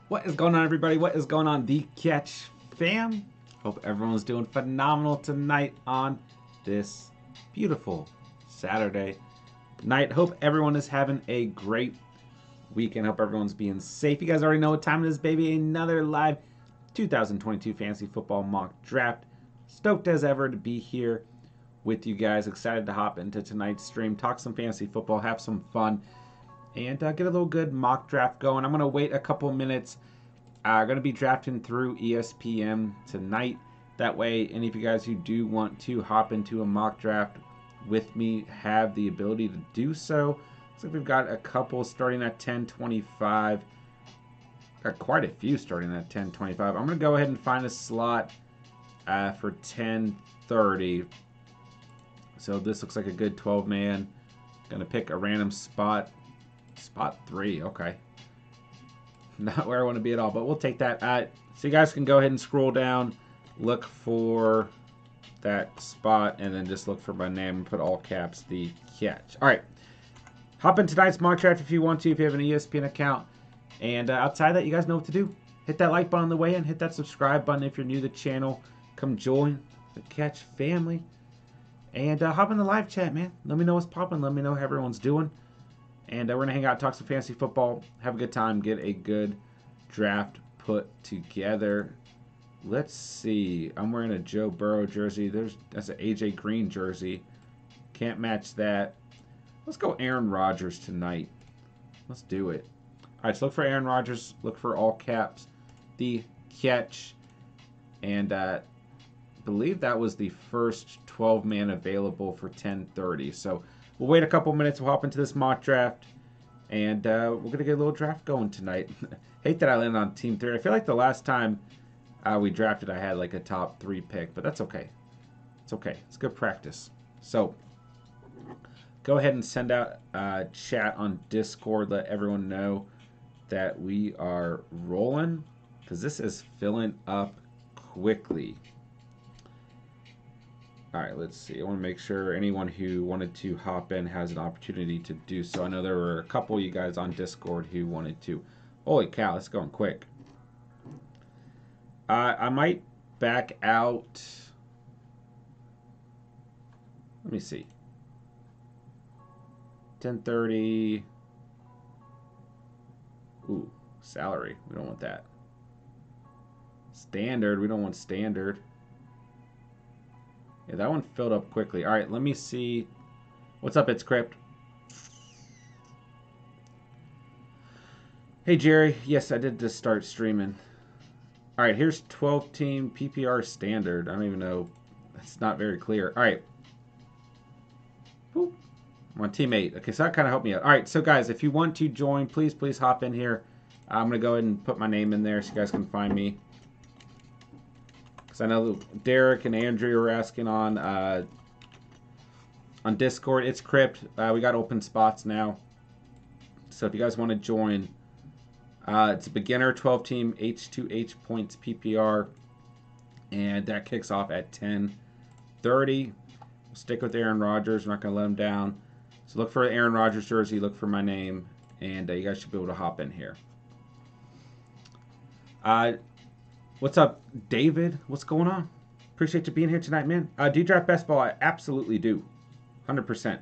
What is going on, everybody? What is going on, The Catch fam? Hope everyone's doing phenomenal tonight on this beautiful Saturday night. Hope everyone is having a great weekend. Hope everyone's being safe. You guys already know what time it is, baby. Another live 2022 Fantasy Football Mock Draft. Stoked as ever to be here with you guys. Excited to hop into tonight's stream, talk some fantasy football, have some fun, and get a little good mock draft going. I'm going to wait a couple minutes. I'm going to be drafting through ESPN tonight. That way, any of you guys who do want to hop into a mock draft with me have the ability to do so. Looks like we've got a couple starting at 10:25. Got quite a few starting at 10:25. I'm going to go ahead and find a slot for 10:30. So this looks like a good 12-man. Going to pick a random spot. Spot 3, okay. Not where I want to be at all, but we'll take that. So you guys can go ahead and scroll down, look for that spot, and then just look for my name and put all caps, The Catch. All right. Hop in tonight's mock draft if you want to, if you have an ESPN account. And outside that, you guys know what to do. Hit that like button on the way in. Hit that subscribe button if you're new to the channel. Come join the Catch family. And hop in the live chat, man. Let me know what's popping. Let me know how everyone's doing. And we're going to hang out, talk some fantasy football, have a good time, get a good draft put together. Let's see. I'm wearing a Joe Burrow jersey. That's an AJ Green jersey. Can't match that. Let's go Aaron Rodgers tonight. Let's do it. All right, so look for Aaron Rodgers. Look for all caps, The Catch. And I believe that was the first 12-man available for 10:30. So we'll wait a couple minutes. We'll hop into this mock draft. And we're going to get a little draft going tonight. Hate that I landed on Team 3. I feel like the last time we drafted, I had like a top 3 pick. But that's okay. It's okay. It's good practice. So go ahead and send out chat on Discord. Let everyone know that we are rolling, because this is filling up quickly. All right, let's see. I want to make sure anyone who wanted to hop in has an opportunity to do so. I know there were a couple of you guys on Discord who wanted to. Holy cow, it's going quick. I might back out. Let me see. 10:30. Ooh, salary. We don't want that. Standard. We don't want standard. Yeah, that one filled up quickly. All right, let me see. What's up, It's Crypt? Hey, Jerry. Yes, I did just start streaming. All right, here's 12-team PPR standard. I don't even know. That's not very clear. All right. Woo. I'm on Team 8. Okay, so that kind of helped me out. All right, so guys, if you want to join, please hop in here. I'm going to go ahead and put my name in there so you guys can find me. I know Derek and Andrew were asking on Discord. It's Crypt. We got open spots now. So if you guys want to join, it's a beginner 12-team H2H points PPR. And that kicks off at 10:30. We'll stick with Aaron Rodgers. We're not going to let him down. So look for Aaron Rodgers jersey. Look for my name. And you guys should be able to hop in here. What's up, David? What's going on? Appreciate you being here tonight, man. Do you draft best ball? I absolutely do. 100%.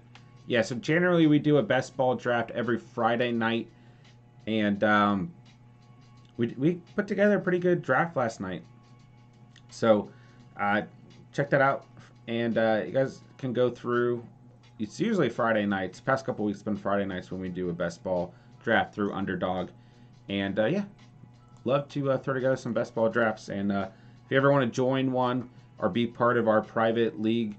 Yeah, so generally we do a best ball draft every Friday night. And we put together a pretty good draft last night. So check that out. And you guys can go through. It's usually Friday nights. Past couple weeks it's been Friday nights when we do a best ball draft through Underdog. And yeah. Love to throw together some best ball drafts. And if you ever want to join one or be part of our private league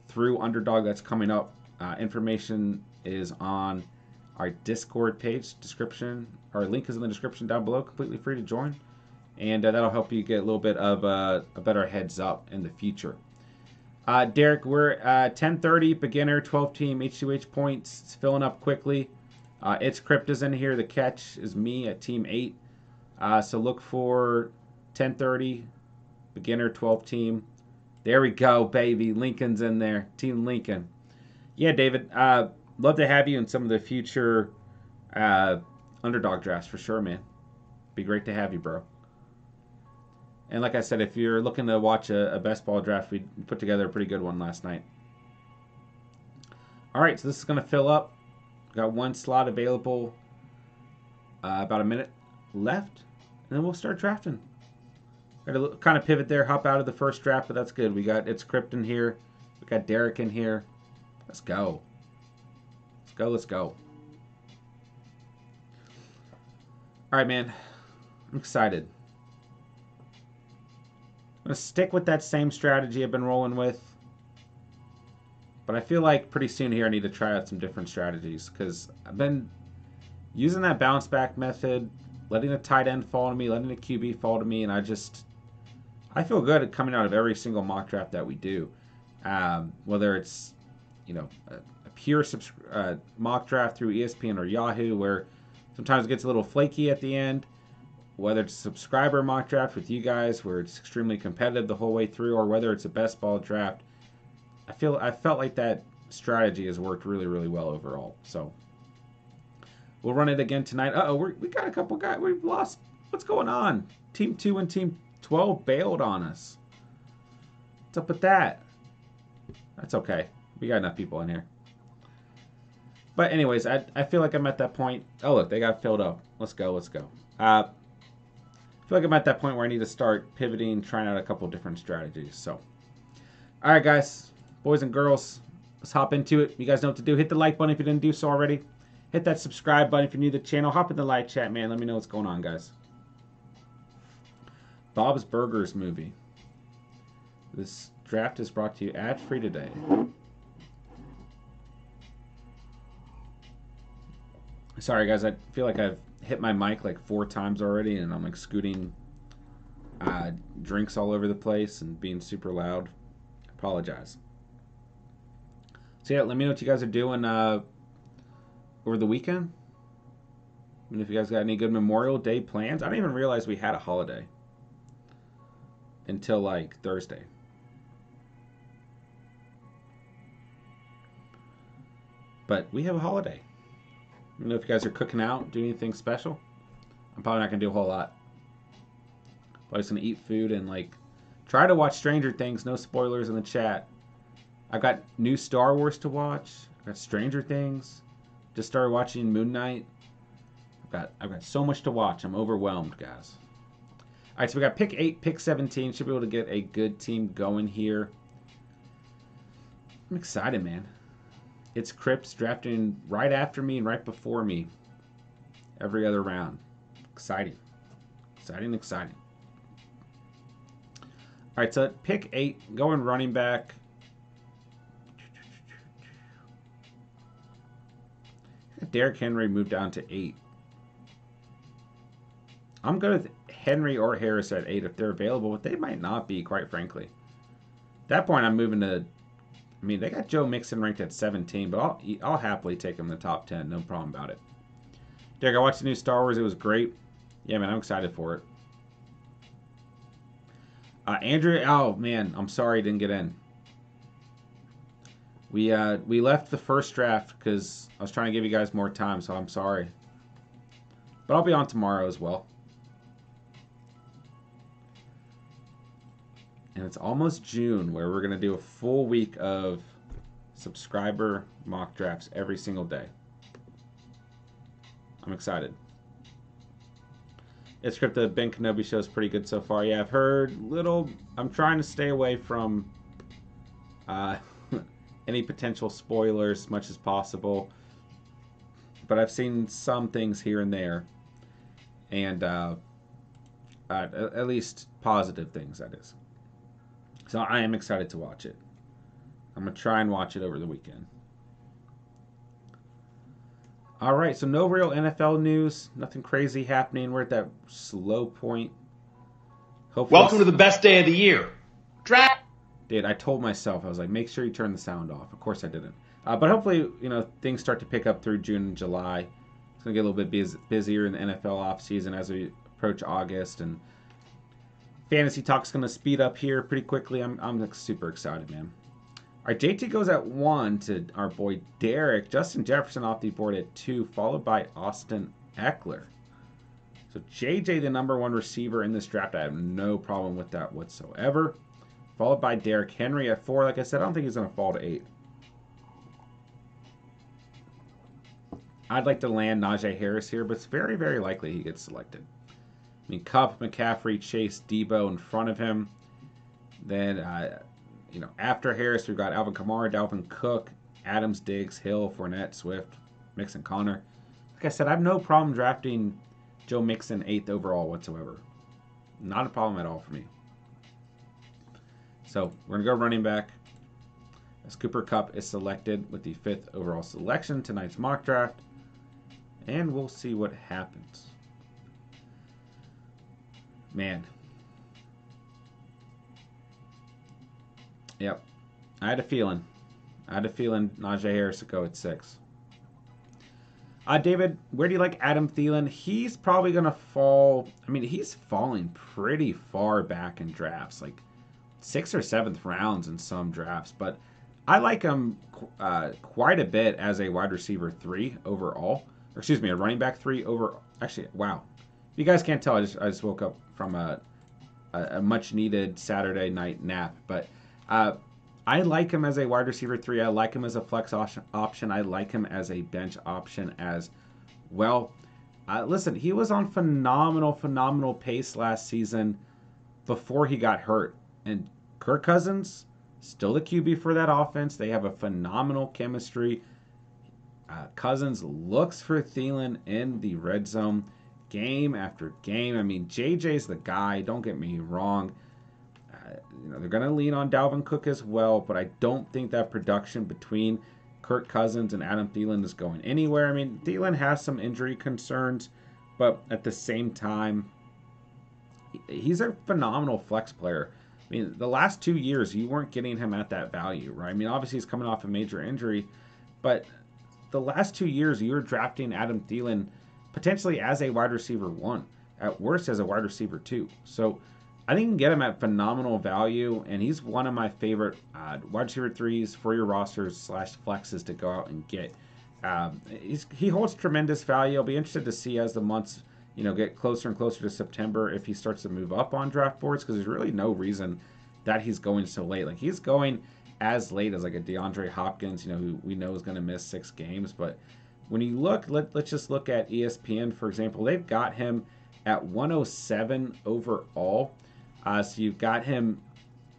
through Underdog that's coming up, information is on our Discord page. Our link is in the description down below. Completely free to join. And that'll help you get a little bit of a better heads up in the future. Derek, we're 10:30, beginner, 12-team, H2H points. It's filling up quickly. It's Crypt is in here. The Catch is me at Team 8. So look for 10:30, beginner 12-team. There we go, baby. Lincoln's in there. Team Lincoln. Yeah, David. Love to have you in some of the future Underdog drafts for sure, man. Be great to have you, bro. And like I said, if you're looking to watch a best ball draft, we put together a pretty good one last night. All right, so this is going to fill up. Got one slot available. About a minute left, and then we'll start drafting. Got to kind of pivot there, hop out of the first draft, but that's good. It's Crypt in here. We got Derek in here. Let's go. Let's go. All right, man. I'm excited. I'm going to stick with that same strategy I've been rolling with. But I feel like pretty soon here I need to try out some different strategies because I've been using that bounce back method, letting a tight end fall to me, letting a QB fall to me, and I feel good at coming out of every single mock draft that we do. Whether it's, a pure mock draft through ESPN or Yahoo, where sometimes it gets a little flaky at the end. Whether it's a subscriber mock draft with you guys, where it's extremely competitive the whole way through, or whether it's a best ball draft, I felt like that strategy has worked really, really well overall. So we'll run it again tonight. We got a couple guys. We've lost. What's going on? Team 2 and Team 12 bailed on us. What's up with that? That's okay. We got enough people in here. But anyways, I feel like I'm at that point. Oh, look, they got filled up. Let's go. I feel like I'm at that point where I need to start pivoting, trying out a couple different strategies. So, all right, guys, boys and girls, let's hop into it. You guys know what to do. Hit the like button if you didn't do so already. Hit that subscribe button if you're new to the channel. Hop in the live chat, man. Let me know what's going on, guys. Bob's Burgers movie. This draft is brought to you ad-free today. Sorry, guys. I feel like I've hit my mic like 4 times already, and I'm like scooting drinks all over the place and being super loud. I apologize. So yeah, let me know what you guys are doing over the weekend. And if you guys got any good Memorial Day plans. I didn't even realize we had a holiday until like Thursday. But we have a holiday. I don't know if you guys are cooking out, doing anything special. I'm probably not going to do a whole lot. Probably just going to eat food and like try to watch Stranger Things. No spoilers in the chat. I've got new Star Wars to watch. I've got Stranger Things. Just started watching Moon Knight. I've got so much to watch. I'm overwhelmed, guys. All right, so we got pick 8, pick 17. Should be able to get a good team going here. I'm excited, man. It's Crips drafting right after me and right before me every other round. Exciting. Exciting. All right, so at pick 8, going running back. Derrick Henry moved down to 8. I'm good with Henry or Harris at 8 if they're available, but they might not be, quite frankly. At that point, I'm moving to... I mean, they got Joe Mixon ranked at 17, but I'll happily take him in the top 10. No problem about it. Derek, I watched the new Star Wars. It was great. Yeah, man, I'm excited for it. Andrew, oh, man, I'm sorry he didn't get in. We left the first draft because I was trying to give you guys more time, so I'm sorry. But I'll be on tomorrow as well. And it's almost June where we're going to do a full week of subscriber mock drafts every single day. I'm excited. It's script the Ben Kenobi show is pretty good so far. Yeah, I've heard little... I'm trying to stay away from any potential spoilers as much as possible. But I've seen some things here and there. And at least positive things, that is. So I am excited to watch it. I'm going to try and watch it over the weekend. All right, so no real NFL news. Nothing crazy happening. We're at that slow point. Hopefully Welcome to the best day of the year. Draft. Dude, I told myself, I was like, make sure you turn the sound off. Of course I didn't. But hopefully, things start to pick up through June and July. It's going to get a little bit busier in the NFL offseason as we approach August. And Fantasy Talk's going to speed up here pretty quickly. I'm like, super excited, man. All right, JT goes at 1 to our boy Derek. Justin Jefferson off the board at 2, followed by Austin Eckler. So JJ, the #1 receiver in this draft, I have no problem with that whatsoever. Followed by Derrick Henry at 4. Like I said, I don't think he's going to fall to 8. I'd like to land Najee Harris here, but it's very, very likely he gets selected. I mean, Kupp, McCaffrey, Chase, Debo in front of him. Then, after Harris, we've got Alvin Kamara, Dalvin Cook, Adams, Diggs, Hill, Fournette, Swift, Mixon, Connor. Like I said, I have no problem drafting Joe Mixon 8th overall whatsoever. Not a problem at all for me. So we're going to go running back. As Cooper Kupp is selected with the 5th overall selection, tonight's mock draft. And we'll see what happens. Man. Yep. I had a feeling Najee Harris would go at 6. David, where do you like Adam Thielen? He's probably going to fall. I mean, he's falling pretty far back in drafts, like 6th or 7th rounds in some drafts. But I like him quite a bit as a wide receiver 3 overall. Or excuse me, a running back 3 over. Actually, wow. If you guys can't tell, I just woke up from a much needed Saturday night nap. But I like him as a wide receiver 3. I like him as a flex option. I like him as a bench option as well. Listen, he was on phenomenal pace last season before he got hurt. And Kirk Cousins, still the QB for that offense. They have a phenomenal chemistry. Cousins looks for Thielen in the red zone game after game. I mean, JJ's the guy. Don't get me wrong. They're going to lean on Dalvin Cook as well, but I don't think that production between Kirk Cousins and Adam Thielen is going anywhere. I mean, Thielen has some injury concerns, but at the same time, he's a phenomenal flex player. I mean, the last 2 years, you weren't getting him at that value, right? I mean, obviously, he's coming off a major injury, but the last 2 years, you were drafting Adam Thielen potentially as a wide receiver 1, at worst as a wide receiver 2. So I think you can get him at phenomenal value, and he's one of my favorite wide receiver 3s for your rosters / flexes to go out and get. He holds tremendous value. I'll be interested to see as the months get closer and closer to September if he starts to move up on draft boards, because there's really no reason that he's going so late. Like, he's going as late as like a DeAndre Hopkins, who we know is going to miss 6 games. But when you look, let's just look at ESPN, for example. They've got him at 107 overall. So you've got him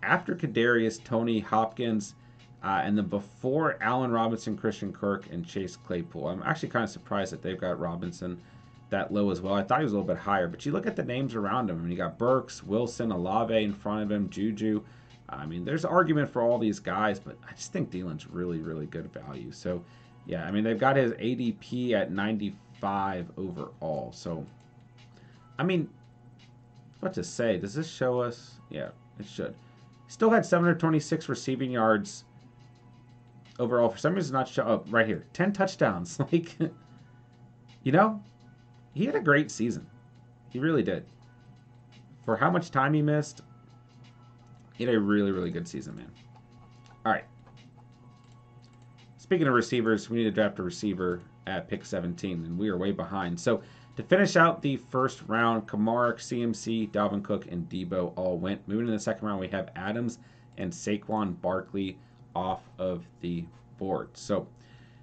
after Kadarius, Tony, Hopkins, and then before Allen Robinson, Christian Kirk, and Chase Claypool. I'm actually kind of surprised that they've got Robinson that low as well. I thought he was a little bit higher, but you look at the names around him. I mean, you got Burks, Wilson, Olave in front of him, Juju. I mean, there's argument for all these guys, but I just think Thielen's really, really good value. So, yeah, I mean, they've got his ADP at 95 overall. So, I mean, what to say? Does this show us? Yeah, it should. Still had 726 receiving yards overall. For some reason, not show up right here. 10 touchdowns. Like, he had a great season. He really did. For how much time he missed, he had a really, really good season, man. All right. Speaking of receivers, we need to draft a receiver at pick 17, and we are way behind. So, to finish out the first round, Kamara, CMC, Dalvin Cook, and Debo all went. Moving to the second round, we have Adams and Saquon Barkley off of the board. So,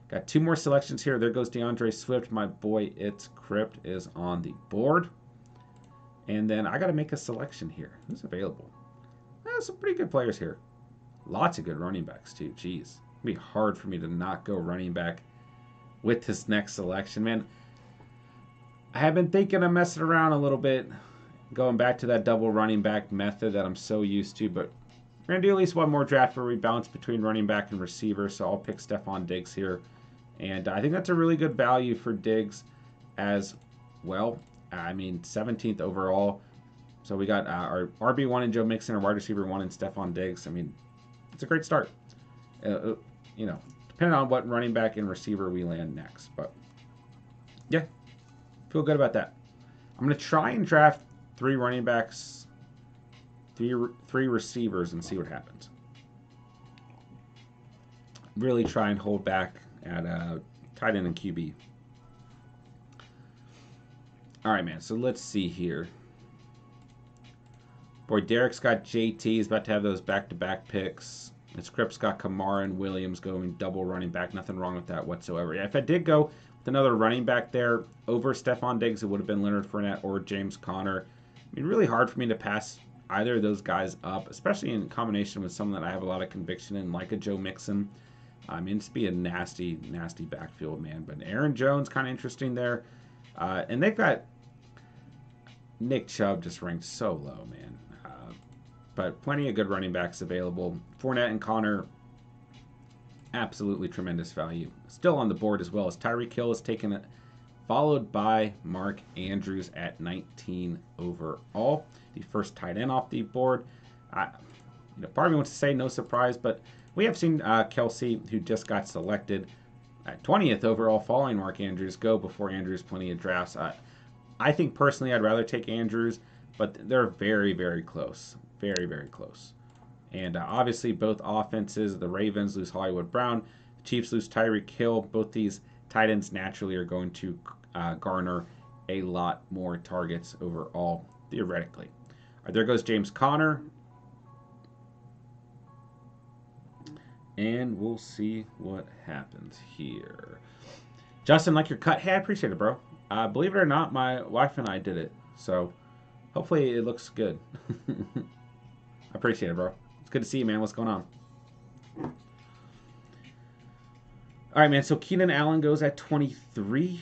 got 2 more selections here. There goes DeAndre Swift. My boy, It's Crypt, is on the board. And then I got to make a selection here. Who's available? Some pretty good players here. Lots of good running backs, too. Jeez. It'd be hard for me to not go running back with this next selection, man. I have been thinking of messing around a little bit, going back to that double running back method that I'm so used to, but we're going to do at least one more draft where we bounce between running back and receiver, so I'll pick Stephon Diggs here. And I think that's a really good value for Diggs as well. I mean, 17th overall. So we got our RB1 and Joe Mixon, our wide receiver 1 and Stephon Diggs. I mean, it's a great start. Depending on what running back and receiver we land next. But, yeah, feel good about that. I'm going to try and draft 3 running backs, three receivers, and see what happens. Really try and hold back at tight end and QB. All right, man. So let's see here. Boy, Derek's got JT. He's about to have those back-to-back picks. And Scripps got Kamara and Williams going double running back. Nothing wrong with that whatsoever. Yeah, if I did go with another running back there over Stephon Diggs, it would have been Leonard Fournette or James Conner. I mean, really hard for me to pass either of those guys up, especially in combination with someone that I have a lot of conviction in, like a Joe Mixon. I mean, it's be a nasty, nasty backfield, man. But Aaron Jones, kind of interesting there. And they've got Nick Chubb just ranked so low, man. But plenty of good running backs available. Fournette and Connor, absolutely tremendous value. Still on the board as well as Tyreek Hill is taken it, followed by Mark Andrews at 19 overall. The first tight end off the board. Part of me wants to say no surprise, but we have seen Kelsey, who just got selected at 20th overall, following Mark Andrews, go before Andrews plenty of drafts. I think personally I'd rather take Andrews, but they're very, very close. Very, very close. And obviously both offenses, the Ravens lose Hollywood Brown, the Chiefs lose Tyreek Hill. Both these tight ends naturally are going to garner a lot more targets overall, theoretically. All right, there goes James Conner. And we'll see what happens here. Justin, like your cut. Hey, I appreciate it, bro. Believe it or not, my wife and I did it. So hopefully it looks good. I appreciate it, bro. It's good to see you, man. What's going on? All right, man. So Keenan Allen goes at 23.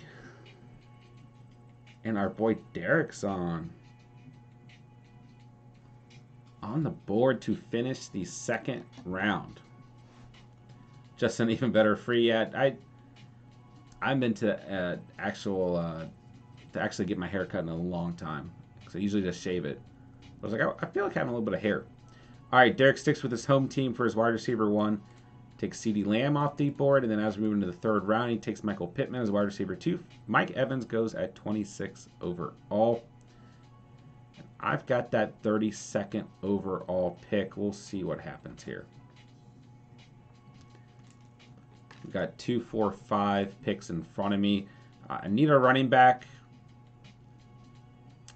And our boy Derek's on the board to finish the second round. Just an even better free. Yeah, I'm been to actually get my hair cut in a long time. Because I usually just shave it. I was like, I feel like having a little bit of hair. All right, Derek sticks with his home team for his wide receiver 1. Takes CeeDee Lamb off the board, and then as we move into the third round, he takes Michael Pittman as wide receiver 2. Mike Evans goes at 26 overall. And I've got that 32nd overall pick. We'll see what happens here. We've got 2, 4, 5 picks in front of me. I need a running back,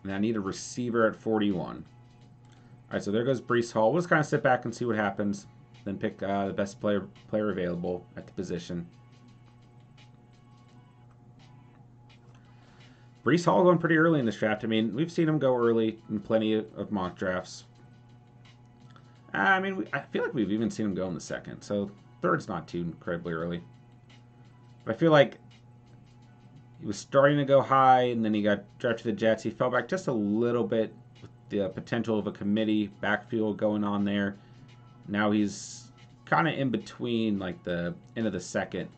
and I need a receiver at 41. All right, so there goes Breece Hall. We'll just kind of sit back and see what happens. Then pick the best player available at the position. Breece Hall going pretty early in this draft. I mean, we've seen him go early in plenty of mock drafts. I mean, I feel like we've even seen him go in the second. So third's not too incredibly early. But I feel like he was starting to go high, and then he got drafted to the Jets. He fell back just a little bit with the potential of a committee backfield going on there. Now he's kind of in between, like the end of the second,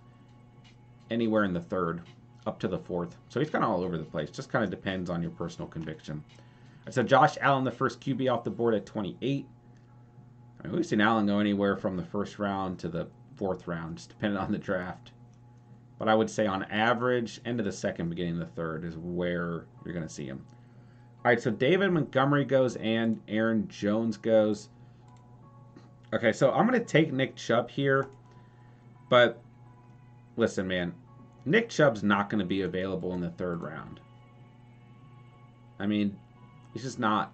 anywhere in the third, up to the fourth. So he's kind of all over the place. Just kind of depends on your personal conviction. So Josh Allen, the first QB off the board at 28. I mean, we've seen Allen go anywhere from the first round to the fourth round, just depending on the draft. But I would say on average, end of the second, beginning of the third is where you're going to see him. All right, so David Montgomery goes and Aaron Jones goes. Okay, so I'm going to take Nick Chubb here. But listen, man, Nick Chubb's not going to be available in the third round. I mean, he's just not.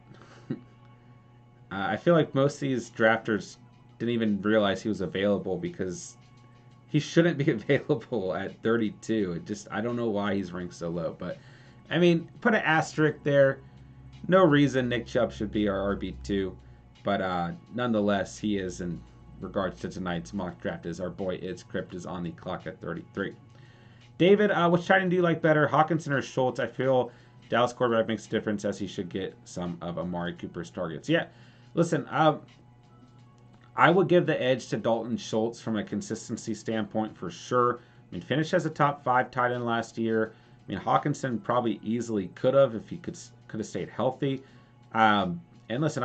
I feel like most of these drafters didn't even realize he was available because he shouldn't be available at 32. I don't know why he's ranked so low. But, I mean, put an asterisk there. No reason Nick Chubb should be our RB2. But nonetheless, he is, in regards to tonight's mock draft, is our boy It's Crypt is on the clock at 33. David, which tight end do you like better, Hawkinson or Schultz? I feel Dallas quarterback makes a difference as he should get some of Amari Cooper's targets. Yeah, listen, I would give the edge to Dalton Schultz from a consistency standpoint for sure. I mean, finished as a top 5 tight end last year. I mean, Hawkinson probably easily could have if he could have stayed healthy. And listen,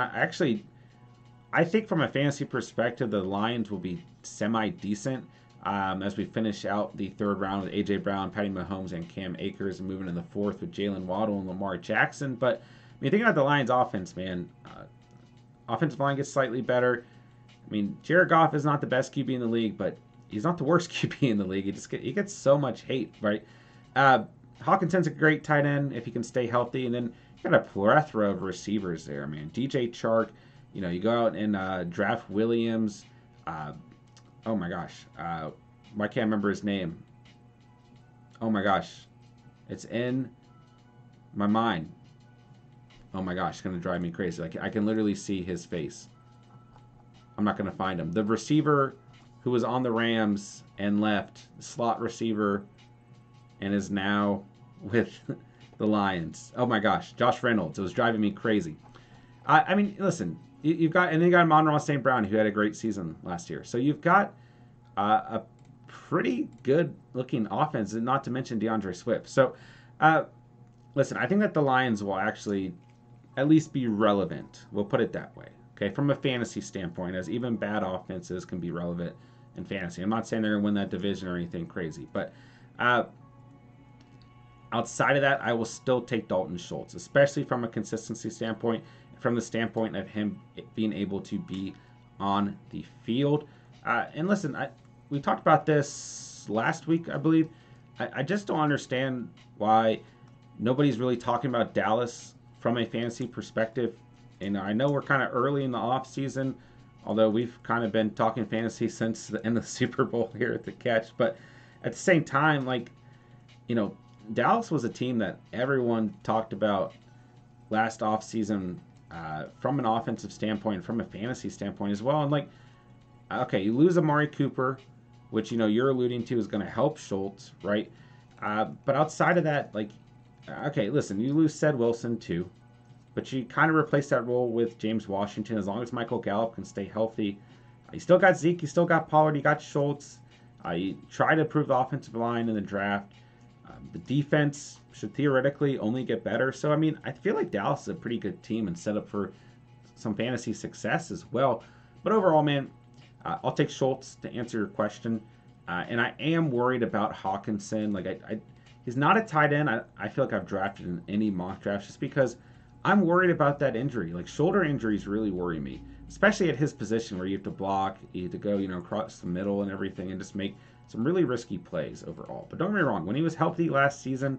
I think from a fantasy perspective, the Lions will be semi-decent as we finish out the third round with A.J. Brown, Patty Mahomes, and Cam Akers, and moving in the fourth with Jalen Waddle and Lamar Jackson. But I mean, think about the Lions' offense, man. Offensive line gets slightly better. I mean, Jared Goff is not the best QB in the league, but he's not the worst QB in the league. He gets so much hate, right? Hawkinson's a great tight end if he can stay healthy, and then you got a plethora of receivers there, man. DJ Chark, you go out and draft Williams. Oh my gosh, I can't remember his name. Oh my gosh, it's in my mind. Oh my gosh, it's gonna drive me crazy. Like I can literally see his face. I'm not gonna find him. The receiver who was on the Rams and left, slot receiver, and is now with the Lions. Oh my gosh, Josh Reynolds. It was driving me crazy. I mean, listen, you've got, and then you got Monroe St. Brown, who had a great season last year. So you've got a pretty good looking offense, and not to mention DeAndre Swift. So, listen, I think that the Lions will actually at least be relevant. We'll put it that way. Okay, from a fantasy standpoint, as even bad offenses can be relevant in fantasy. I'm not saying they're going to win that division or anything crazy, but outside of that, I will still take Dalton Schultz, especially from a consistency standpoint, from the standpoint of him being able to be on the field. And listen, we talked about this last week, I believe. I just don't understand why nobody's really talking about Dallas from a fantasy perspective. And I know we're kind of early in the off season, although we've kind of been talking fantasy since the end of the Super Bowl here at the Catch. But at the same time, like, Dallas was a team that everyone talked about last off season from an offensive standpoint, from a fantasy standpoint as well. And like, okay, you lose Amari Cooper, which you're alluding to is going to help Schultz, right? But outside of that, like, okay, listen, you lose Ced Wilson too. But you kind of replace that role with James Washington as long as Michael Gallup can stay healthy. You still got Zeke, you still got Pollard, you got Schultz. You try to improve the offensive line in the draft. The defense should theoretically only get better. So, I mean, I feel like Dallas is a pretty good team and set up for some fantasy success as well. But overall, man, I'll take Schultz to answer your question. And I am worried about Hawkinson. Like, he's not a tight end. I feel like I've drafted in any mock drafts just because I'm worried about that injury. Like, shoulder injuries really worry me, especially at his position where you have to block, you have to go, across the middle and everything and just make some really risky plays overall. But don't get me wrong, when he was healthy last season,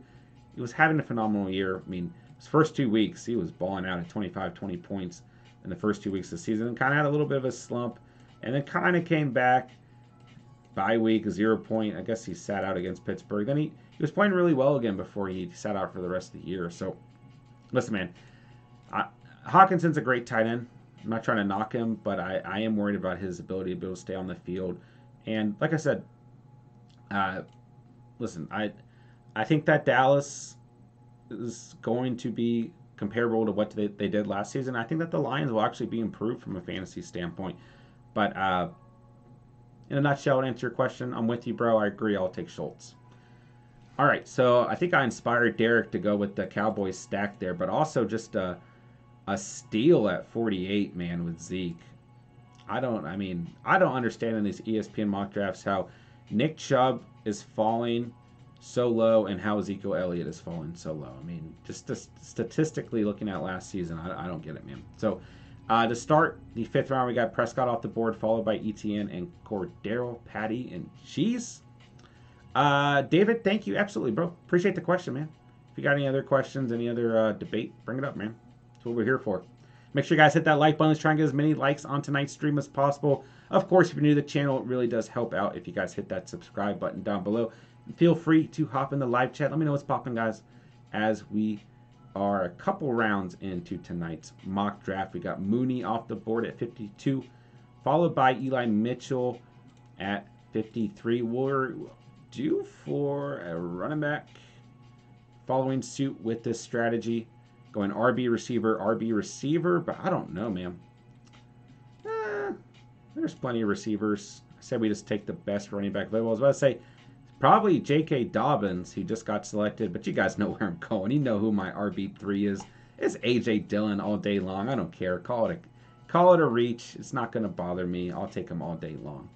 he was having a phenomenal year. I mean, his first 2 weeks, he was balling out at 25, 20 points in the first 2 weeks of the season and kind of had a little bit of a slump and then kind of came back. Bye week, 0 point. I guess he sat out against Pittsburgh. Then he was playing really well again before he sat out for the rest of the year. So, listen, man, Hawkinson's a great tight end. I'm not trying to knock him, but I am worried about his ability to be able to stay on the field. And like I said, listen, I think that Dallas is going to be comparable to what they did last season. I think that the Lions will actually be improved from a fantasy standpoint. But in a nutshell, to answer your question, I'm with you, bro. I agree. I'll take Schultz. All right, so I think I inspired Derek to go with the Cowboys stack there, but also just a steal at 48, man, with Zeke. I don't understand in these ESPN mock drafts how Nick Chubb is falling so low and how Ezekiel Elliott is falling so low. I mean, just statistically looking at last season, I don't get it, man. So to start the 5th round, we got Prescott off the board, followed by Etienne and Cordero, Patty, and Cheese. David, thank you. Absolutely, bro. Appreciate the question, man. If you got any other questions, any other debate, bring it up, man. That's what we're here for. Make sure you guys hit that like button. Let's try and get as many likes on tonight's stream as possible. Of course, if you're new to the channel, it really does help out if you guys hit that subscribe button down below. And feel free to hop in the live chat. Let me know what's popping, guys, as we are a couple rounds into tonight's mock draft. We got Mooney off the board at 52, followed by Eli Mitchell at 53. We're due for a running back following suit with this strategy. Going RB receiver, but I don't know, man. There's plenty of receivers. I said we just take the best running back available. I was about to say, probably J.K. Dobbins. He just got selected, but you guys know where I'm going. You know who my RB3 is. It's A.J. Dillon all day long. I don't care. Call it a reach. It's not going to bother me. I'll take him all day long.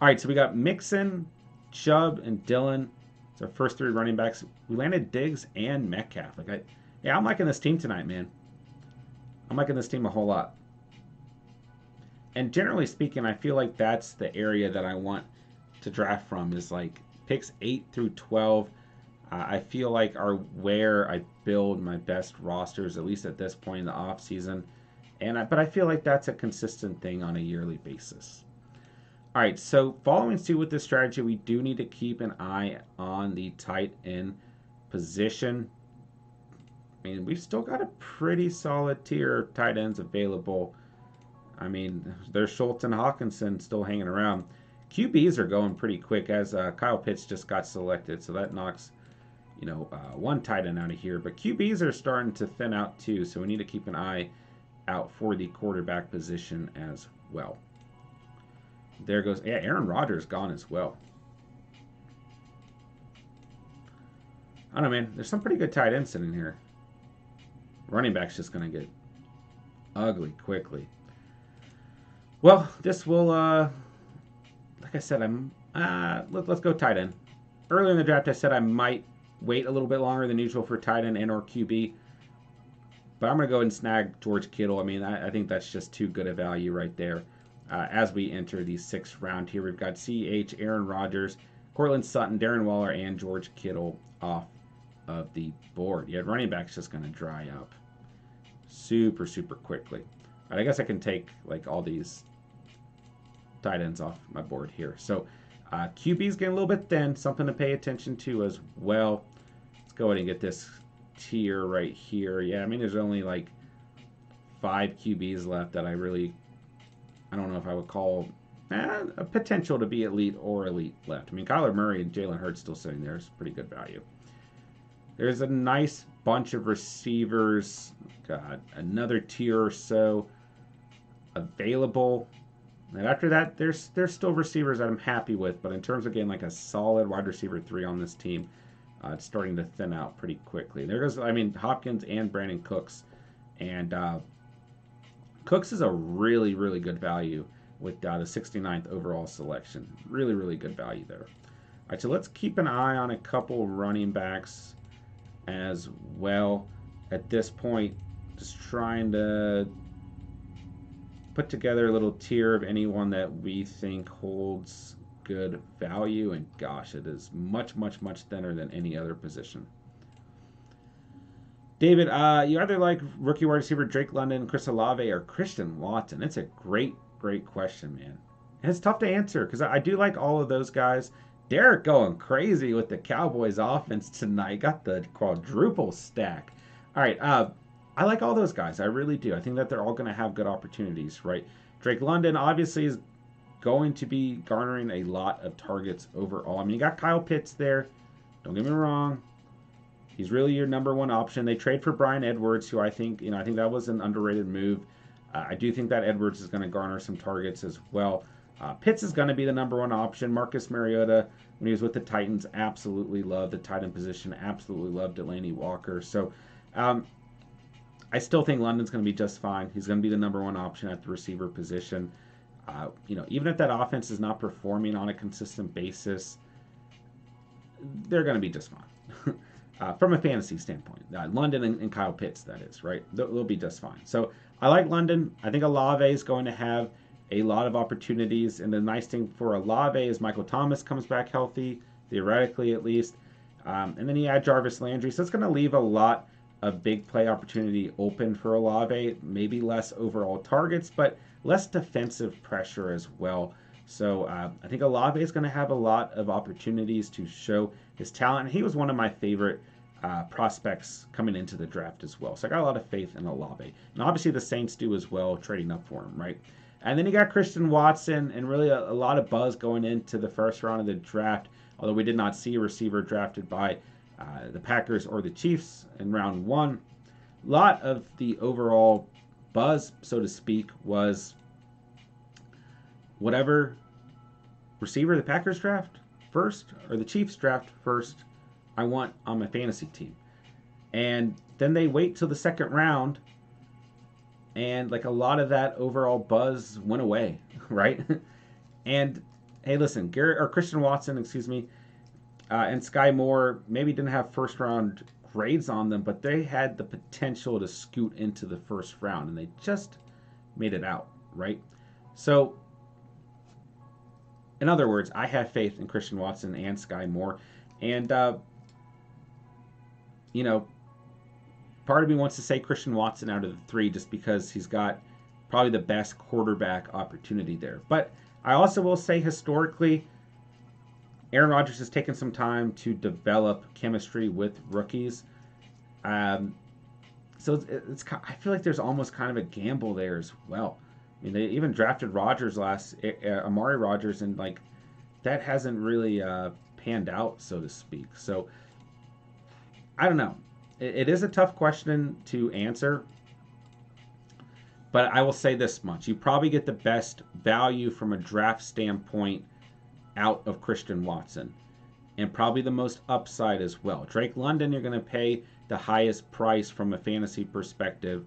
All right, so we got Mixon, Chubb, and Dillon. It's our first 3 running backs. We landed Diggs and Metcalf. Yeah, I'm liking this team tonight, man. I'm liking this team a whole lot. And generally speaking, I feel like that's the area that I want to draft from is like picks 8 through 12. I feel like where I build my best rosters, at least at this point in the off season, but I feel like that's a consistent thing on a yearly basis. All right, so following suit with this strategy, we do need to keep an eye on the tight end position. I mean, we've still got a pretty solid tier of tight ends available. I mean, there's Schultz and Hawkinson still hanging around. QBs are going pretty quick as Kyle Pitts just got selected, so that knocks one tight end out of here. But QBs are starting to thin out too, so we need to keep an eye out for the quarterback position as well. There goes, yeah, Aaron Rodgers gone as well. I don't know, man. There's some pretty good tight ends sitting here. Running back's just going to get ugly quickly. Well, this will, like I said, let's go tight end. Earlier in the draft, I said I might wait a little bit longer than usual for tight end and or QB. But I'm going to go ahead and snag George Kittle. I mean, I think that's just too good a value right there. As we enter the 6th round here, we've got CH, Aaron Rodgers, Cortland Sutton, Darren Waller, and George Kittle off of the board. Yeah, running back's just going to dry up super, super quickly. But I guess I can take like all these tight ends off my board here. So QB's getting a little bit thin, something to pay attention to as well. Let's go ahead and get this tier right here. Yeah, I mean, there's only like 5 QBs left that I don't know if I would call a potential to be elite or elite left. I mean, Kyler Murray and Jalen Hurts still sitting there is pretty good value. There's a nice bunch of receivers. Got another tier or so available. And after that, there's still receivers that I'm happy with. But in terms of getting like a solid wide receiver 3 on this team, it's starting to thin out pretty quickly. There goes, I mean, Hopkins and Brandon Cooks. And Cooks is a really, really good value with the 69th overall selection. Really, really good value there. All right, so let's keep an eye on a couple running backs as well. At this point, just trying to put together a little tier of anyone that we think holds good value. And gosh, it is much, much, much thinner than any other position. David, you either like rookie wide receiver Drake London, Chris Olave, or Christian Watson? It's a great, great question, man. And it's tough to answer because I do like all of those guys. Derek going crazy with the Cowboys offense tonight. Got the quadruple stack. All right, I like all those guys. I really do. I think that they're all going to have good opportunities, right? Drake London obviously is going to be garnering a lot of targets overall. I mean, you got Kyle Pitts there. Don't get me wrong. He's really your number one option. They trade for Bryan Edwards, who I think that was an underrated move. I do think that Edwards is going to garner some targets as well. Pitts is going to be the number one option. Marcus Mariota, when he was with the Titans, absolutely loved the tight end position. Absolutely loved Delaney Walker. So I still think London's going to be just fine. He's going to be the number one option at the receiver position. Even if that offense is not performing on a consistent basis, they're going to be just fine. From a fantasy standpoint, London and Kyle Pitts, that is, right? They'll be just fine. So I like London. I think Olave is going to have a lot of opportunities. And the nice thing for Olave is Michael Thomas comes back healthy, theoretically at least. And then you add Jarvis Landry. So it's going to leave a lot of big play opportunity open for Olave. Maybe less overall targets, but less defensive pressure as well. So I think Olave is going to have a lot of opportunities to show his talent. And he was one of my favorite prospects coming into the draft as well. So I got a lot of faith in Olave. And obviously the Saints do as well, trading up for him, right? And then you got Christian Watson, and really a lot of buzz going into the first round of the draft, although we did not see a receiver drafted by the Packers or the Chiefs in round 1. A lot of the overall buzz, so to speak, was whatever receiver the Packers draft first or the Chiefs draft first, I want on my fantasy team. And then they wait till the second round, and like a lot of that overall buzz went away, right? And hey, listen, Christian Watson, and Sky Moore maybe didn't have first round grades on them, but they had the potential to scoot into the first round, and they just made it out, right? So in other words, I have faith in Christian Watson and Sky Moore. And you know, part of me wants to say Christian Watson out of the three just because he's got probably the best quarterback opportunity there. But I also will say historically, Aaron Rodgers has taken some time to develop chemistry with rookies. So it's I feel like there's almost kind of a gamble there as well. I mean, they even drafted Rodgers Amari Rodgers, and like that hasn't really panned out, so to speak. So I don't know. It is a tough question to answer, but I will say this much: you probably get the best value from a draft standpoint out of Christian Watson, and probably the most upside as well. Drake London, you're going to pay the highest price from a fantasy perspective,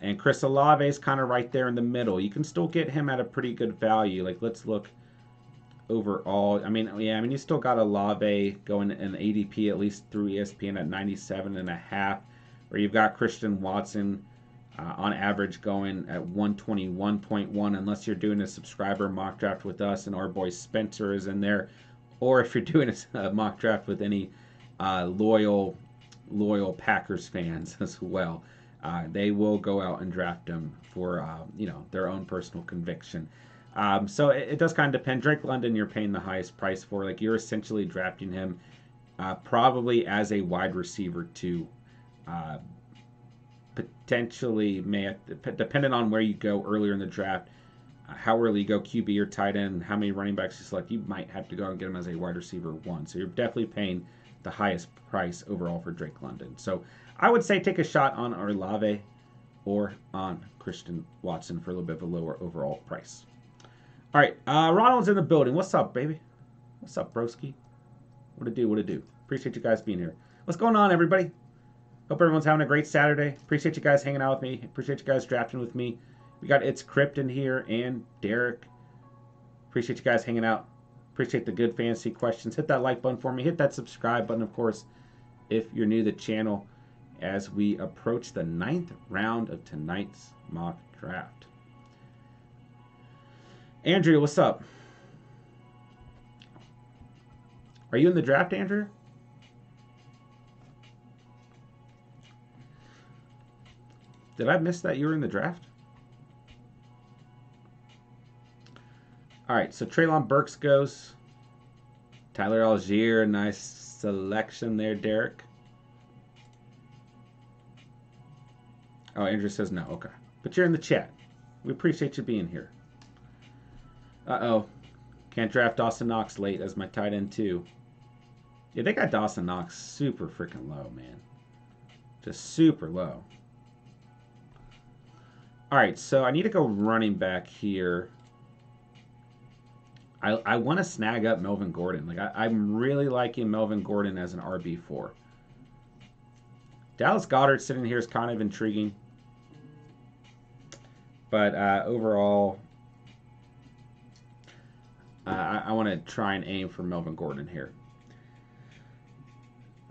and Chris Olave is kind of right there in the middle. You can still get him at a pretty good value. Like, let's look overall. I mean, you still got Olave going in ADP at least through ESPN at 97.5, where you've got Christian Watson on average going at 121.1, unless you're doing a subscriber mock draft with us and our boy Spencer is in there, or if you're doing a mock draft with any loyal Packers fans as well. They will go out and draft him for their own personal conviction. So it does kind of depend. Drake London, you're paying the highest price for. Like, you're essentially drafting him probably as a wide receiver too. Potentially, depending on where you go earlier in the draft, how early you go QB or tight end, how many running backs you select, you might have to go and get him as a wide receiver 1. So you're definitely paying the highest price overall for Drake London. So I would say take a shot on Olave or on Christian Watson for a little bit of a lower overall price. All right, Ronald's in the building. What's up, baby? What's up, broski? What it do? Appreciate you guys being here. What's going on, everybody? Hope everyone's having a great Saturday. Appreciate you guys hanging out with me. Appreciate you guys drafting with me. We got It's Crypt in here and Derek. Appreciate you guys hanging out. Appreciate the good fantasy questions. Hit that like button for me. Hit that subscribe button, of course, if you're new to the channel, as we approach the 9th round of tonight's mock draft. Andrew, what's up? Are you in the draft, Andrew? Did I miss that you were in the draft? All right, so Treylon Burks goes. Tyler Algier, nice selection there, Derek. Oh, Andrew says no. Okay. But you're in the chat. We appreciate you being here. Uh-oh. Can't draft Dawson Knox late as my tight end, too. Yeah, they got Dawson Knox super freaking low, man. Just super low. All right, so I need to go running back here. I want to snag up Melvin Gordon. Like, I'm really liking Melvin Gordon as an RB4. Dallas Goedert sitting here is kind of intriguing. But overall, I want to try and aim for Melvin Gordon here.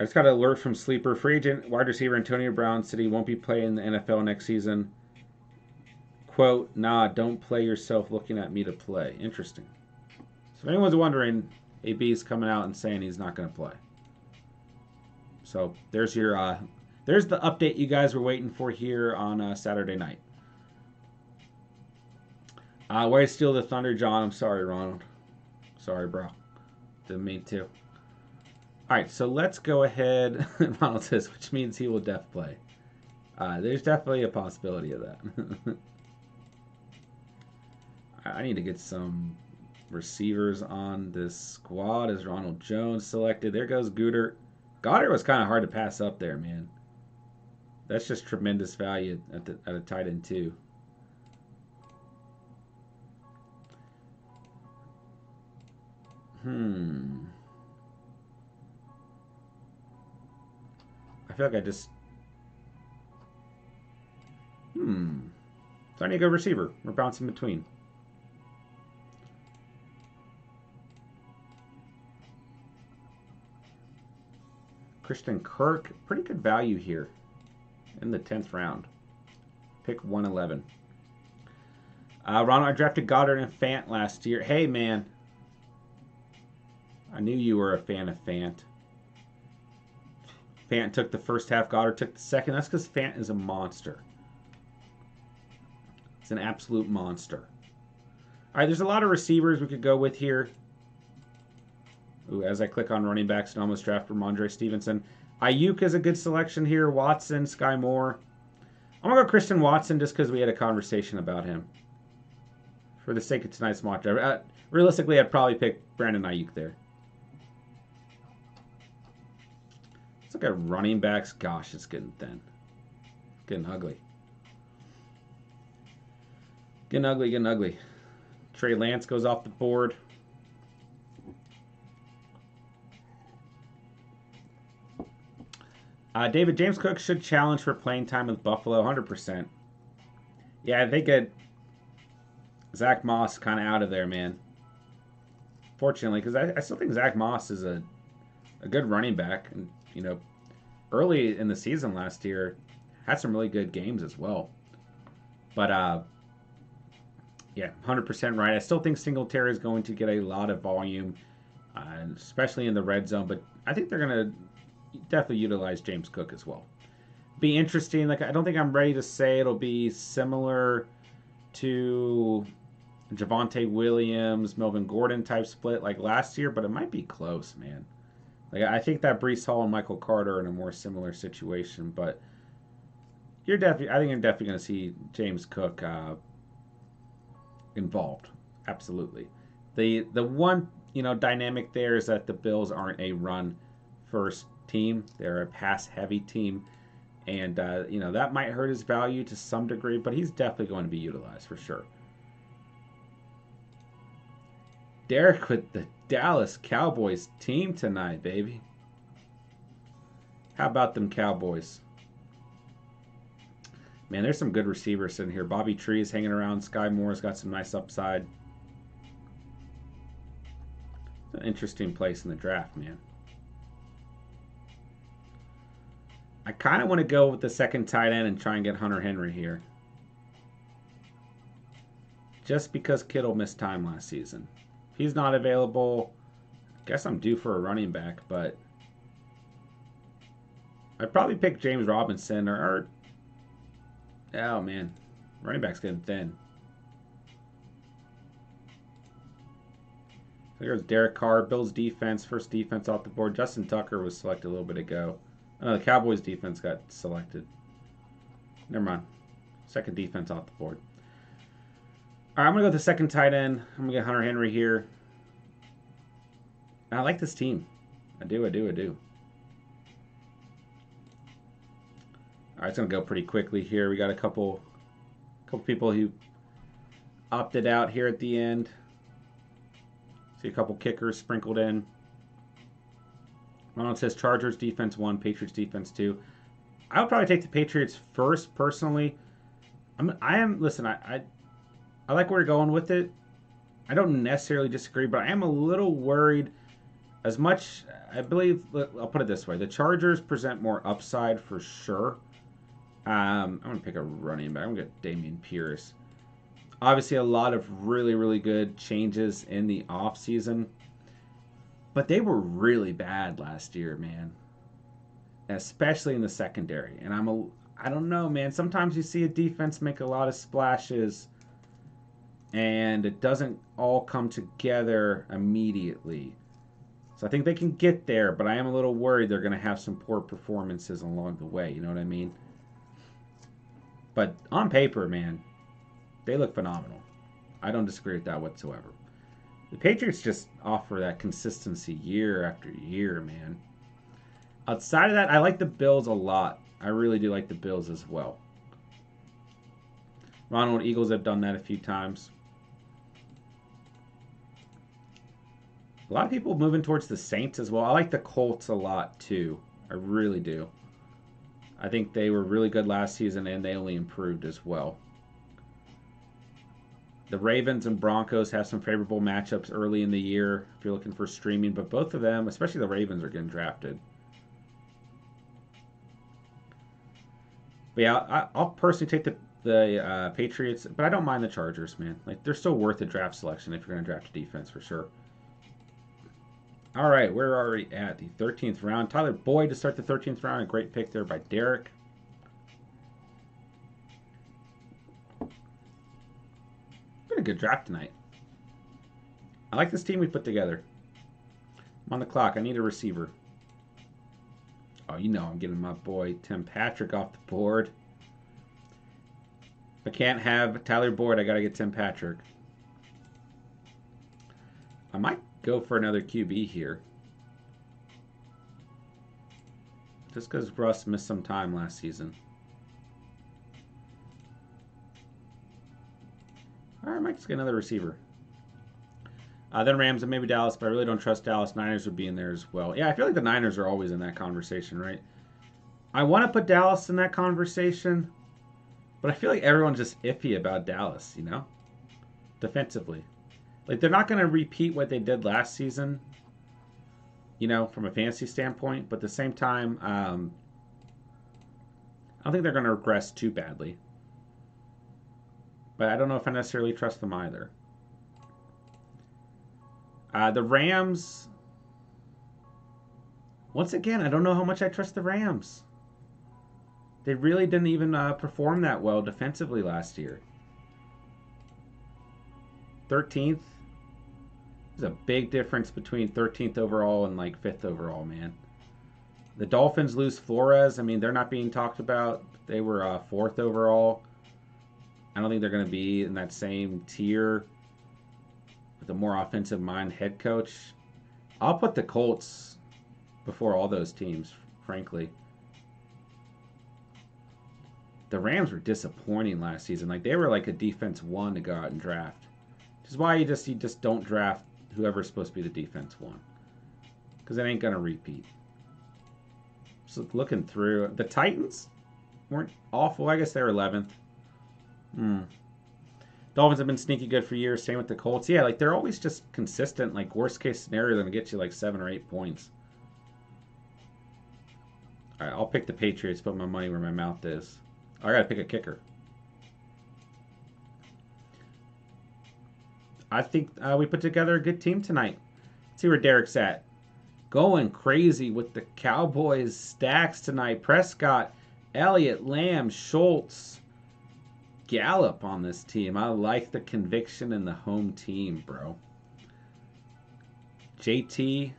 I just got an alert from Sleeper. Free agent wide receiver Antonio Brown said he won't be playing in the NFL next season. Quote, nah, don't play yourself looking at me to play. Interesting. So if anyone's wondering, AB's coming out and saying he's not going to play. So there's your there's the update you guys were waiting for here on Saturday night. Way to steal the thunder, John. I'm sorry, Ronald. Sorry, bro. Didn't mean to. All right, so let's go ahead. Ronald says, which means he will def play. There's definitely a possibility of that. I need to get some receivers on this squad. As Ronald Jones selected. There goes Goedert. Goddard was kind of hard to pass up there, man. That's just tremendous value at a tight end, too. I feel like I just... So I need to go receiver. We're bouncing between. Christian Kirk, pretty good value here in the 10th round. Pick 111. Ronald, I drafted Goddard and Fant last year. Hey, man. I knew you were a fan of Fant. Fant took the first half, Goddard took the second. That's because Fant is a monster. It's an absolute monster. All right, there's a lot of receivers we could go with here. Ooh, as I click on running backs, and almost draft Ramondre Stevenson. Ayuk is a good selection here. Watson, Sky Moore. I'm going to go Christian Watson just because we had a conversation about him. For the sake of tonight's mock draft. Realistically, I'd probably pick Brandon Ayuk there. Let's look at running backs. Gosh, it's getting thin. Getting ugly. Getting ugly, getting ugly. Trey Lance goes off the board. David, James Cook should challenge for playing time with Buffalo, 100%. Yeah, they get Zach Moss kind of out of there, man. Fortunately, because I still think Zach Moss is a good running back. And, you know, early in the season last year, had some really good games as well. But, yeah, 100% right. I still think Singletary is going to get a lot of volume, especially in the red zone. But I think they're going to definitely utilize James Cook as well. Be interesting. Like, I don't think I'm ready to say it'll be similar to Javonte Williams, Melvin Gordon type split like last year, but it might be close, man. Like, I think that Breece Hall and Michael Carter are in a more similar situation, but I think you're definitely going to see James Cook involved. Absolutely. The one, you know, dynamic there is that the Bills aren't a run first team. They're a pass heavy team. And, you know, that might hurt his value to some degree, but he's definitely going to be utilized for sure. Derek with the Dallas Cowboys team tonight, baby. How about them Cowboys? Man, there's some good receivers in here. Bobby Tree is hanging around. Sky Moore's got some nice upside. It's an interesting place in the draft, man. I kind of want to go with the second tight end and try and get Hunter Henry here. Just because Kittle missed time last season. If he's not available, I guess I'm due for a running back, but I'd probably pick James Robinson or oh man, running back's getting thin. So here's Derek Carr, Bills defense, first defense off the board. Justin Tucker was selected a little bit ago. Oh, the Cowboys defense got selected. Never mind. Second defense off the board. All right, I'm going to go with the second tight end. I'm going to get Hunter Henry here. I like this team. I do. All right, it's going to go pretty quickly here. We got a couple people who opted out here at the end. See a couple kickers sprinkled in. Ronald says Chargers defense 1, Patriots defense 2. I would probably take the Patriots first, personally. Listen, I like where you're going with it. I don't necessarily disagree, but I am a little worried. As much, I believe, I'll put it this way. The Chargers present more upside for sure. I'm going to pick a running back. I'm going to get Dameon Pierce. Obviously, a lot of really, really good changes in the offseason. But they were really bad last year, man. Especially in the secondary. And I don't know, man. Sometimes you see a defense make a lot of splashes and it doesn't all come together immediately. So I think they can get there, but I am a little worried they're going to have some poor performances along the way. You know what I mean? But on paper, man, they look phenomenal. I don't disagree with that whatsoever. The Patriots just offer that consistency year after year, man. Outside of that, I like the Bills a lot. I really do like the Bills as well. Ronald Eagles have done that a few times. A lot of people moving towards the Saints as well. I like the Colts a lot too. I really do. I think they were really good last season and they only improved as well. The Ravens and Broncos have some favorable matchups early in the year if you're looking for streaming, but both of them, especially the Ravens, are getting drafted. But yeah, I'll personally take the Patriots, but I don't mind the Chargers, man. Like, they're still worth a draft selection if you're going to draft a defense for sure. All right, we're already at the 13th round. Tyler Boyd to start the 13th round. A great pick there by Derek. Been a good draft tonight. I like this team we put together. I'm on the clock. I need a receiver. Oh, you know I'm getting my boy Tim Patrick off the board. If I can't have Tyler Boyd, I got to get Tim Patrick. I might go for another QB here. Just because Russ missed some time last season. All right, I might just get another receiver. Then Rams and maybe Dallas, but I really don't trust Dallas. Niners would be in there as well. Yeah, I feel like the Niners are always in that conversation, right? I want to put Dallas in that conversation, but I feel like everyone's just iffy about Dallas, you know? Defensively. Like, they're not going to repeat what they did last season, you know, from a fantasy standpoint, but at the same time, I don't think they're going to regress too badly. But I don't know if I necessarily trust them either. The Rams, once again, I don't know how much I trust the Rams. They really didn't even perform that well defensively last year. 13th. There's a big difference between 13th overall and like 5th overall, man. The Dolphins lose Flores. I mean, they're not being talked about. They were 4th overall. I don't think they're going to be in that same tier with a more offensive mind head coach. I'll put the Colts before all those teams, frankly. The Rams were disappointing last season. Like, they were like a defense 1 to go out and draft. Which is why you just don't draft whoever's supposed to be the defense 1. Because it ain't going to repeat. So looking through, the Titans weren't awful. I guess they were 11th. Dolphins have been sneaky good for years. Same with the Colts. Yeah, like they're always just consistent. Like worst case scenario, they're gonna get you like 7 or 8 points. All right, I'll pick the Patriots. Put my money where my mouth is. I gotta pick a kicker. I think we put together a good team tonight. Let's see where Derek's at. Going crazy with the Cowboys stacks tonight. Prescott, Elliott, Lamb, Schultz, Gallup on this team. I like the conviction in the home team, bro. JT,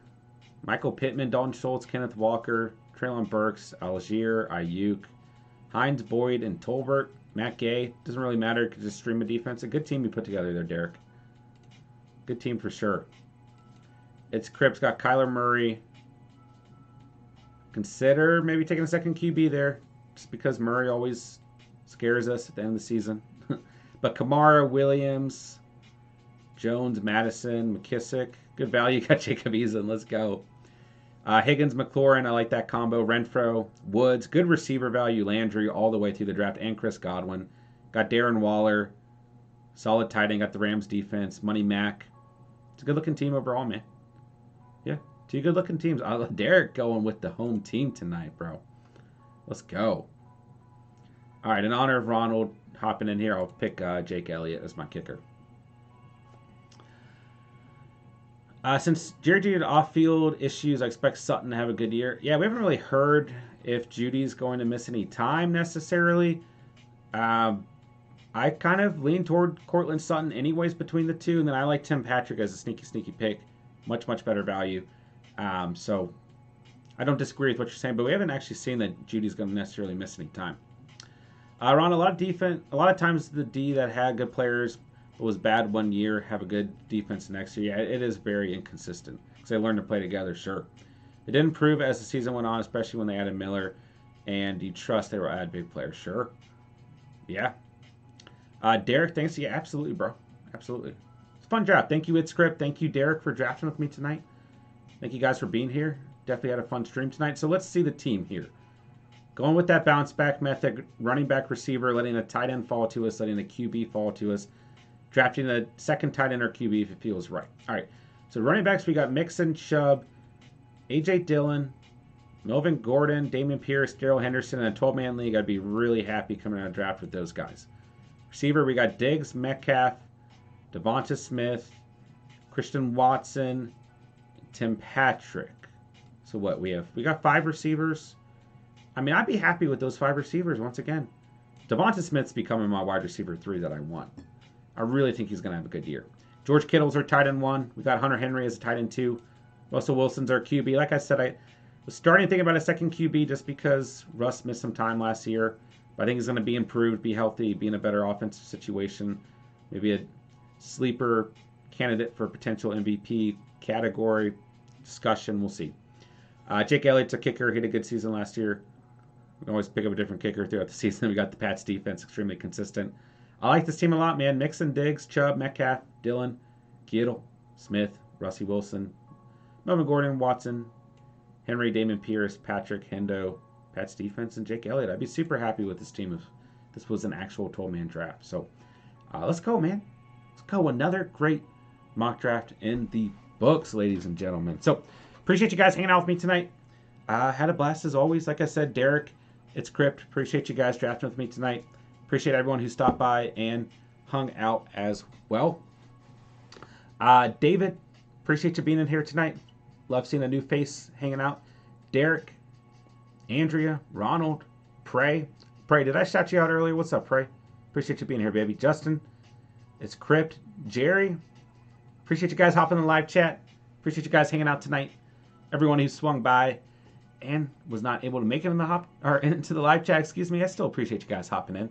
Michael Pittman, Dalton Schultz, Kenneth Walker, Treylon Burks, Algier, Ayuk, Hines, Boyd, and Tolbert. Matt Gay. Doesn't really matter. Could just stream a defense. A good team you put together there, Derek. Good team for sure. It's Cripps. Got Kyler Murray. Consider maybe taking a second QB there. Just because Murray always scares us at the end of the season. But Kamara, Williams, Jones, Madison, McKissick. Good value. Got Jacob Eason. Let's go. Higgins, McLaurin. I like that combo. Renfro, Woods. Good receiver value. Landry all the way through the draft. And Chris Godwin. Got Darren Waller. Solid tight end. Got the Rams defense. Money Mac. It's a good looking team overall, man. Yeah. 2 good looking teams. Derek going with the home team tonight, bro. Let's go. All right, in honor of Ronald hopping in here, I'll pick Jake Elliott as my kicker. Since Jerry had off-field issues, I expect Sutton to have a good year. Yeah, we haven't really heard if Judy's going to miss any time necessarily. I kind of lean toward Cortland Sutton anyways between the two, and then I like Tim Patrick as a sneaky pick. Much better value. So I don't disagree with what you're saying, but we haven't actually seen that Judy's going to necessarily miss any time. Ron, a lot of times the D that had good players but was bad one year have a good defense next year. Yeah, it is very inconsistent because they learned to play together, sure. It didn't improve as the season went on, especially when they added Miller, and you trust they will add big players, sure. Yeah. Derek, thanks. Yeah, absolutely, bro. Absolutely. It's a fun draft. Thank you, ItScript. Thank you, Derek, for drafting with me tonight. Thank you guys for being here. Definitely had a fun stream tonight. So let's see the team here. Going with that bounce back method, running back receiver, letting a tight end fall to us, letting a QB fall to us, drafting a second tight end or QB if it feels right. All right, so running backs, we got Mixon, Chubb, A.J. Dillon, Melvin Gordon, Damian Pierce, Darrell Henderson. In a 12-man league, I'd be really happy coming out of draft with those guys. Receiver, we got Diggs, Metcalf, Devonta Smith, Christian Watson, Tim Patrick. So what we got 5 receivers. I mean, I'd be happy with those 5 receivers once again. Devonta Smith's becoming my wide receiver 3 that I want. I really think he's going to have a good year. George Kittle's our tight end 1. We got Hunter Henry as a tight end 2. Russell Wilson's our QB. Like I said, I was starting to think about a second QB just because Russ missed some time last year. But I think he's going to be improved, be healthy, be in a better offensive situation. Maybe a sleeper candidate for potential MVP category discussion. We'll see. Jake Elliott's a kicker. He had a good season last year. We can always pick up a different kicker throughout the season. We got the Pats defense, extremely consistent. I like this team a lot, man. Mixon, Diggs, Chubb, Metcalf, Dillon, Kittle, Smith, Russie Wilson, Melvin Gordon, Watson, Henry, Damon Pierce, Patrick, Hendo, Pats defense, and Jake Elliott. I'd be super happy with this team if this was an actual 12-man draft. So let's go, man. Let's go. Another great mock draft in the books, ladies and gentlemen. So appreciate you guys hanging out with me tonight. Had a blast as always. Like I said, Derek, it's Crypt. Appreciate you guys drafting with me tonight. Appreciate everyone who stopped by and hung out as well. David, appreciate you being in here tonight. Love seeing a new face hanging out. Derek, Andrea, Ronald, Prey. Prey, did I shout you out earlier? What's up, Prey? Appreciate you being here, baby. Justin, it's Crypt. Jerry, appreciate you guys hopping in the live chat. Appreciate you guys hanging out tonight. Everyone who swung by and was not able to make it into the live chat, excuse me, I still appreciate you guys hopping in.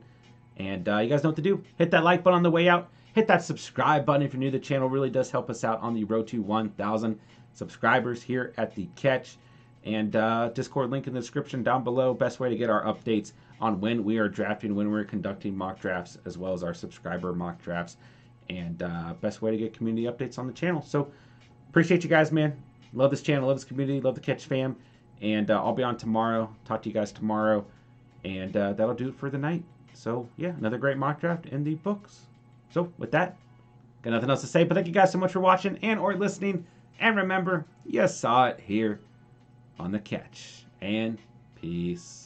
And you guys know what to do. Hit that like button on the way out. Hit that subscribe button if you're new to the channel. Really does help us out on the road to 1,000 subscribers here at the Catch. And Discord link in the description down below. Best way to get our updates on when we are drafting, when we're conducting mock drafts, as well as our subscriber mock drafts. And best way to get community updates on the channel. So appreciate you guys, man. Love this channel, love this community, love the Catch fam. And I'll be on tomorrow. Talk to you guys tomorrow. And that'll do it for the night. So, yeah, another great mock draft in the books. So, with that, got nothing else to say. But thank you guys so much for watching and or listening. And remember, you saw it here on the Catch. And peace.